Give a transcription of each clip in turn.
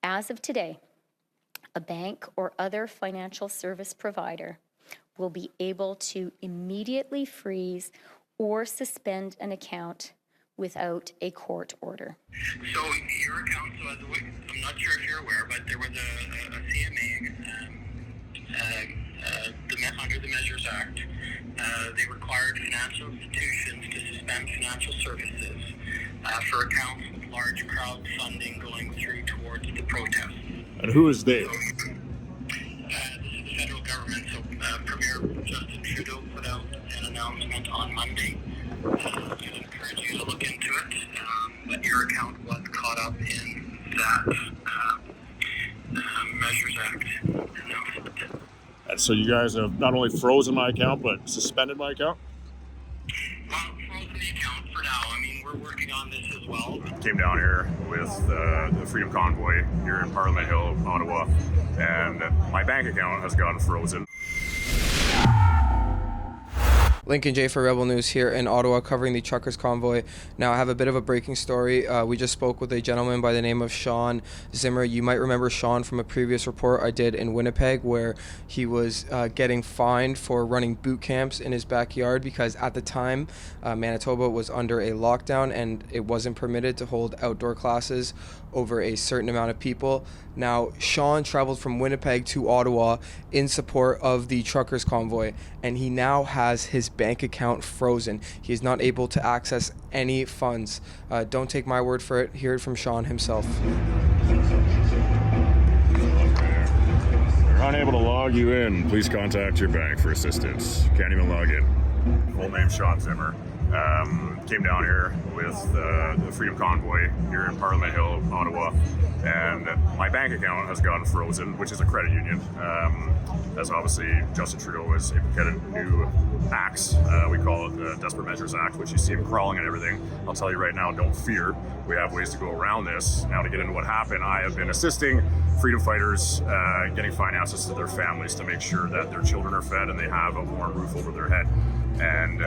as of today, a bank or other financial service provider will be able to immediately freeze or suspend an account without a court order. So your account, I'm not sure if you're aware, but there was a CMA under the Measures Act. They required financial institutions to suspend financial services for accounts with large crowdfunding going through towards the protests. And who is they? So, this is the federal government. So Premier Justin Trudeau put out an announcement on Monday. I'd encourage you to look into it. But your account was caught up in that Measures Act announcement. And so you guys have not only frozen my account, but suspended my account? Well, frozen the account for now. I mean, we're working on this as well. Came down here with the Freedom Convoy here in Parliament Hill, Ottawa, and my bank account has gotten frozen. Lincoln J for Rebel News here in Ottawa covering the truckers convoy. Now I have a bit of a breaking story. We just spoke with a gentleman by the name of Shaun Zimmer. You might remember Shaun from a previous report I did in Winnipeg where he was getting fined for running boot camps in his backyard because at the time Manitoba was under a lockdown and it wasn't permitted to hold outdoor classes over a certain amount of people. Now, Shaun traveled from Winnipeg to Ottawa in support of the truckers convoy, and he now has his bank account frozen. He is not able to access any funds. Don't take my word for it. Hear it from Shaun himself. They're unable to log you in. Please contact your bank for assistance. Can't even log in. Full name Shaun Zimmer. Came down here with the Freedom Convoy here in Parliament Hill, Ottawa, and my bank account has gotten frozen, which is a credit union. As obviously Justin Trudeau has implemented new acts. We call it the Desperate Measures Act, which you see him crawling and everything. I'll tell you right now, don't fear. We have ways to go around this. Now, to get into what happened, I have been assisting freedom fighters getting finances to their families to make sure that their children are fed and they have a warm roof over their head. And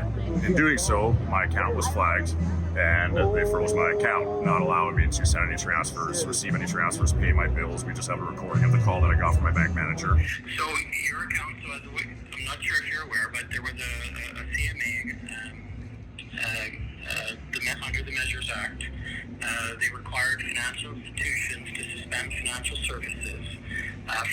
in doing so, my account was flagged and they froze my account, not allowing me to send any transfers, receive any transfers, pay my bills. We just have a recording of the call that I got from my bank manager. So your account, I'm not sure if you're aware, but there was a CMA under the Measures Act. They required financial institutions to suspend financial services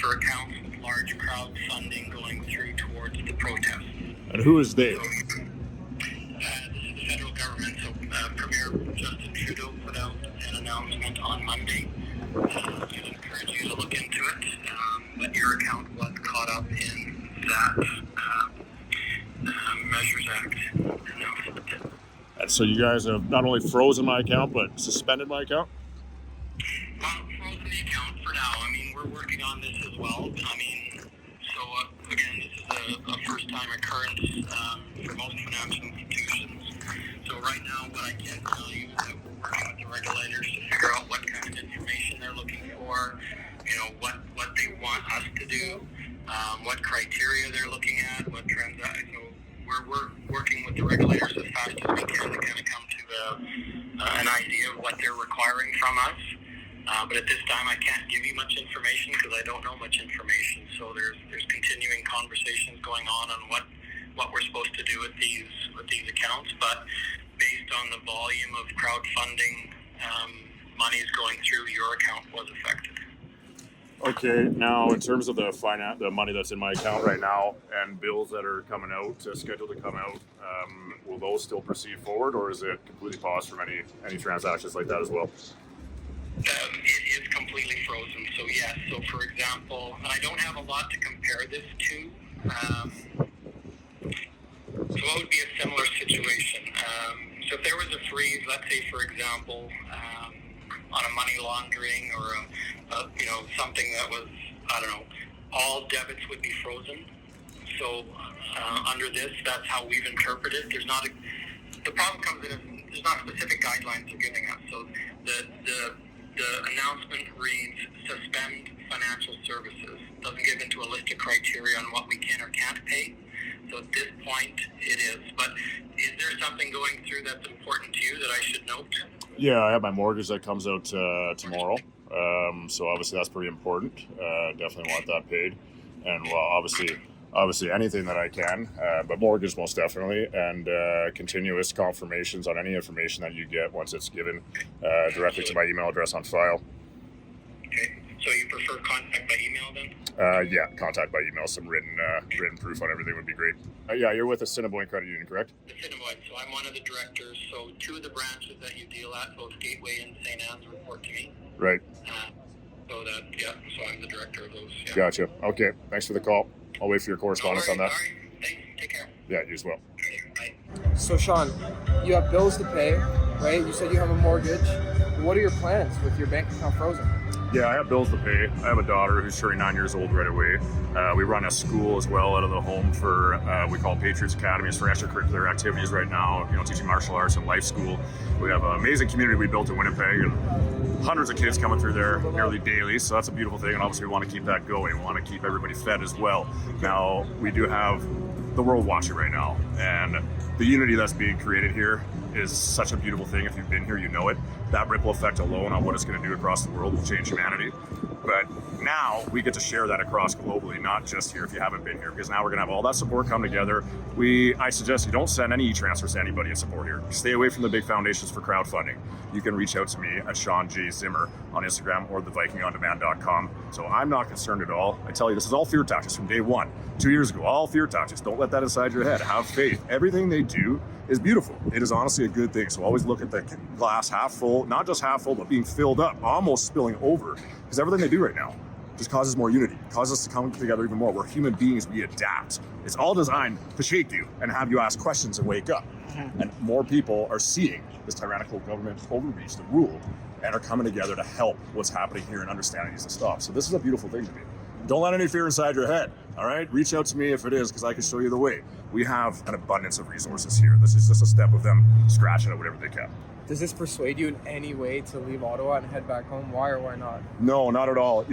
for accounts with large crowdfunding going through towards the protests. And who is they? So, this is the federal government. So Premier Justin Trudeau put out an announcement on Monday. I'd encourage you to look into it. But your account was caught up in that Measures Act announcement. And so you guys have not only frozen my account, but suspended my account? Well, frozen the account for now. I mean, we're working on this as well. I mean, so again, this is a first-time occurrence for most financial institutions. So right now, what I can tell you is that we're working with the regulators to figure out what kind of information they're looking for, you know, what they want us to do, what criteria they're looking at, what transactions. So we're working with the regulators as fast as we can to kind of come to an idea of what they're requiring from us. But at this time, I can't give you much information because I don't know much information. So there's continuing conversations going on what we're supposed to do with these accounts. But based on the volume of crowdfunding monies going through, your account was affected. Okay, now in terms of the money that's in my account right now and bills that are coming out, scheduled to come out, will those still proceed forward, or is it completely paused from any transactions like that as well? It is completely frozen. So yes. So for example, I don't have a lot to compare this to. So what would be a similar situation? So if there was a freeze, let's say for example, on a money laundering or something that was, I don't know, all debits would be frozen. So under this, that's how we've interpreted. The problem comes in there's not specific guidelines they're giving us. So the announcement reads suspend financial services. Doesn't give into a list of criteria on what we can or can't pay. So at this point, it is. But is there something going through that's important to you that I should note? Yeah, I have my mortgage that comes out tomorrow. So obviously that's pretty important. Definitely want that paid, and well, obviously anything that I can, but mortgage most definitely, and continuous confirmations on any information that you get once it's given directly to my email address on file. Okay. So you prefer contact by email then? Yeah, contact by email. Some written proof on everything would be great. Yeah, you're with the Assiniboine Credit Union, correct? The Assiniboine. So I'm one of the directors. So two of the branches that you deal at, both Gateway and St. Anne's, report to me. Right. So I'm the director of those. Yeah. Gotcha. Okay. Thanks for the call. I'll wait for your correspondence on that. All right. Thanks. Take care. Yeah, you as well. Bye. So Shaun, you have bills to pay, right? You said you have a mortgage. What are your plans with your bank account frozen? Yeah, I have bills to pay. I have a daughter who's turning 9 years old right away. We run a school as well out of the home for we call Patriots Academies for extracurricular activities right now. Teaching martial arts and life school. We have an amazing community we built in Winnipeg, and hundreds of kids coming through there nearly daily. So that's a beautiful thing, and obviously we want to keep that going. We want to keep everybody fed as well. Now we do have the world watching right now, and the unity that's being created here is such a beautiful thing. If you've been here, you know it. That ripple effect alone on what it's going to do across the world will change humanity. But now we get to share that across globally, not just here if you haven't been here, because now we're going to have all that support come together. I suggest you don't send any e-transfers to anybody in support here. Stay away from the big foundations for crowdfunding. You can reach out to me at Shaun J. Zimmer on Instagram or thevikingondemand.com. So I'm not concerned at all. I tell you, this is all fear tactics from day one. 2 years ago, all fear tactics. Don't let that inside your head. Have faith. Everything they do is beautiful. It is honestly a good thing. So always look at the glass half full, not just half full, but being filled up, almost spilling over. Because everything they do right now just causes more unity, causes us to come together even more. We're human beings, we adapt. It's all designed to shake you and have you ask questions and wake up. And more people are seeing this tyrannical government overreach the rule and are coming together to help what's happening here and understanding needs to stop. So this is a beautiful thing to me. Don't let any fear inside your head, all right? Reach out to me if it is, because I can show you the way. We have an abundance of resources here. This is just a step of them scratching at whatever they can. Does this persuade you in any way to leave Ottawa and head back home? Why or why not? No, not at all.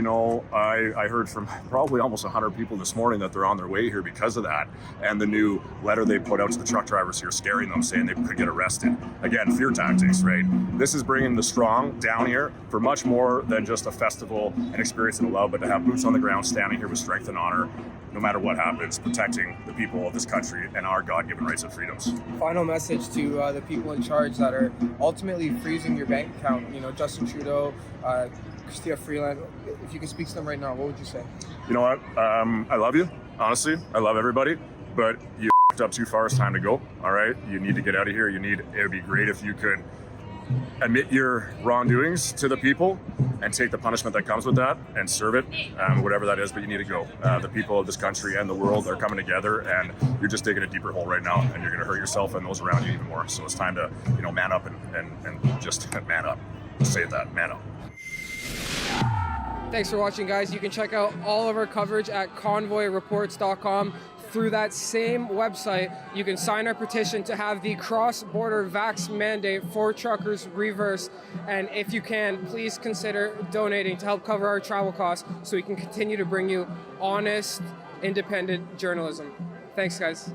I heard from probably almost 100 people this morning that they're on their way here because of that. And the new letter they put out to the truck drivers here, scaring them, saying they could get arrested. Again, fear tactics, right? This is bringing the strong down here for much more than just a festival and experience and love, but to have boots on the ground, standing here with strength and honor, no matter what happens, protecting the people of this country and our God-given rights and freedoms. Final message to the people in charge that are ultimately freezing your bank account. Justin Trudeau, Chrystia Freeland. If you can speak to them right now, what would you say? You know what? I love you. Honestly, I love everybody, but you up too far. It's time to go. All right, you need to get out of here. It would be great if you could admit your wrongdoings to the people and take the punishment that comes with that and serve it, whatever that is, but you need to go. The people of this country and the world are coming together, and you're just digging a deeper hole right now, and you're going to hurt yourself and those around you even more. So it's time to, man up and just man up. Say that, man up. Thanks for watching, guys. You can check out all of our coverage at convoyreports.com. Through that same website, you can sign our petition to have the cross-border vax mandate for truckers reversed. And if you can, please consider donating to help cover our travel costs so we can continue to bring you honest, independent journalism. Thanks, guys.